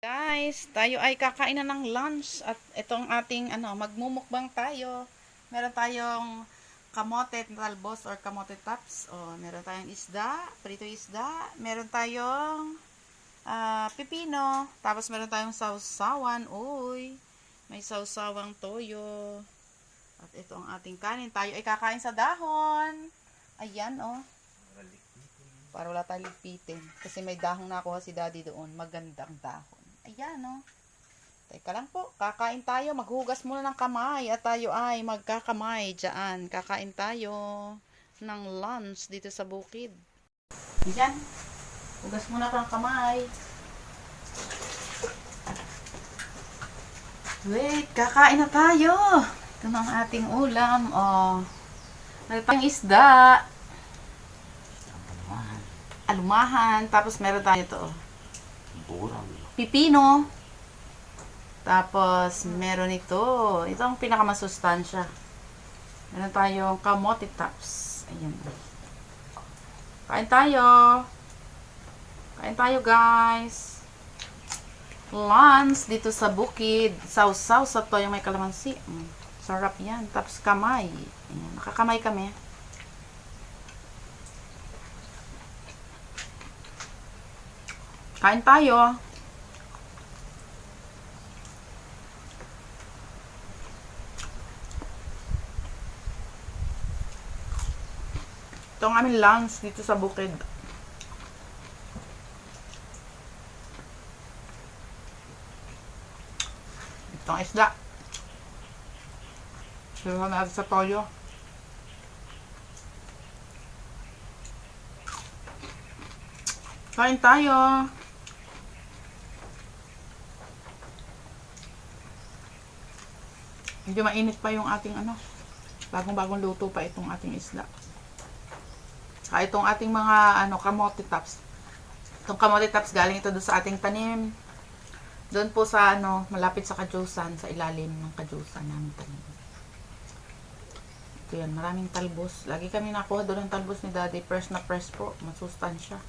Guys, tayo ay kakain na ng lunch at itong ating magmumukbang tayo. Meron tayong kamote talbos or kamote tops. O, meron tayong isda, prito isda. Meron tayong pipino. Tapos meron tayong sausawan. Uy, may sausawang toyo. At ito ang ating kanin. Tayo ay kakain sa dahon. Ayan, oh. Para wala tayong ligpitin. Kasi may dahong nakuha si daddy doon. Magandang dahon. Ayan, no. Teka lang po. Kakain tayo. Maghugas muna ng kamay. At tayo ay magkakamay dyan. Kakain tayo ng lunch dito sa bukid. Ayan. Hugas muna ng kamay. Wait. Kakain na tayo. Ito na ang ating ulam. Oh. Meron tayong isda. Alumahan. Tapos meron tayo ito. Pipino. Tapos meron ito. Ito ang pinakamasustansya. Meron tayong kamote tops. Ayan. Kain tayo. Kain tayo, guys. Lunch dito sa bukid. Sausaw sa toyo may kalamansi. Sarap yan. Tapos kamay. Ayan. Nakakamay kami. Kain tayo. Ito ang aming lunch dito sa bukid. Ito ang isda. Sila natin sa toyo. Kain tayo. Medyo mainit pa yung ating bagong-bagong luto pa itong ating isda. Saka itong ating mga kamote tops. Itong kamote tops galing ito doon sa ating tanim. Doon po sa malapit sa kajusan, sa ilalim ng kajusan namin tanim. Ito yan, maraming talbos. Lagi kami nakuha doon ng talbos ni Daddy. Fresh na fresh po, masustansya.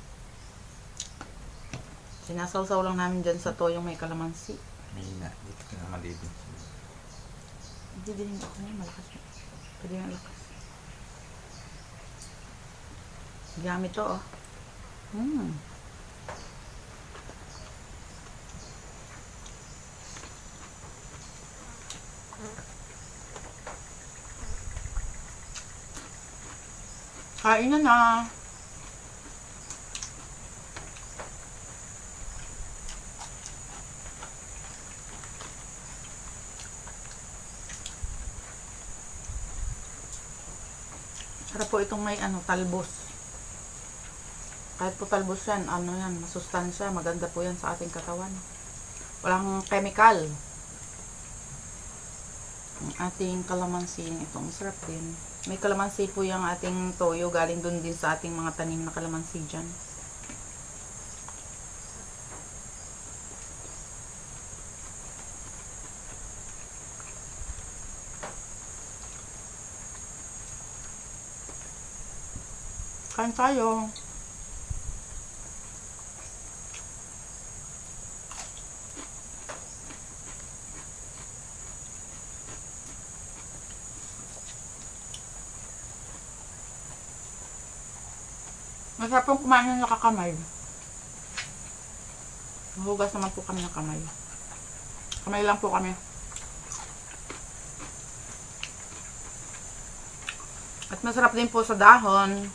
Sinasawsaw lang namin dyan sa toyong may kalamansi. May na, dito ka na malibig. Hindi din ako ngayon, malakas na. Pwede na lakas. Gamit to, oh. Kain na na. Sarap po itong may talbos. Kahit po talbos yan, yan, masustansya, maganda po yan sa ating katawan. Walang chemical. Ang ating kalamansi, itong sarap din. May kalamansi po yung ating toyo, galing dun din sa ating mga tanim na kalamansi dyan. Kain tayo. Masarap pong kumain ng nakakamay. Mahugas naman po kami ng kamay. Kamay lang po kami. At masarap din po sa dahon.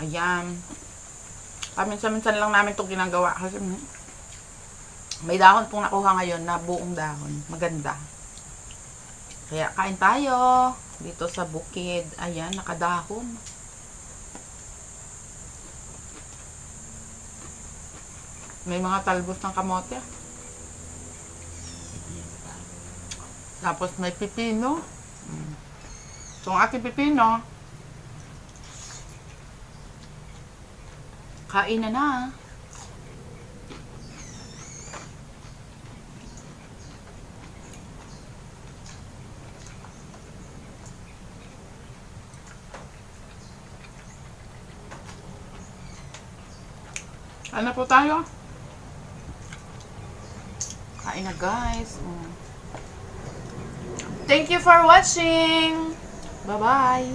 Ayan. Paminsan-minsan lang namin itong ginagawa kasi may dahon pong nakuha ngayon na buong dahon. Maganda. Kaya kain tayo dito sa bukid. Ayan, nakadahon. May mga talbos ng kamote. Tapos may pipino. So, ang ating pipino, kain na na. Ano po tayo? Kain na guys. Thank you for watching. Bye-bye.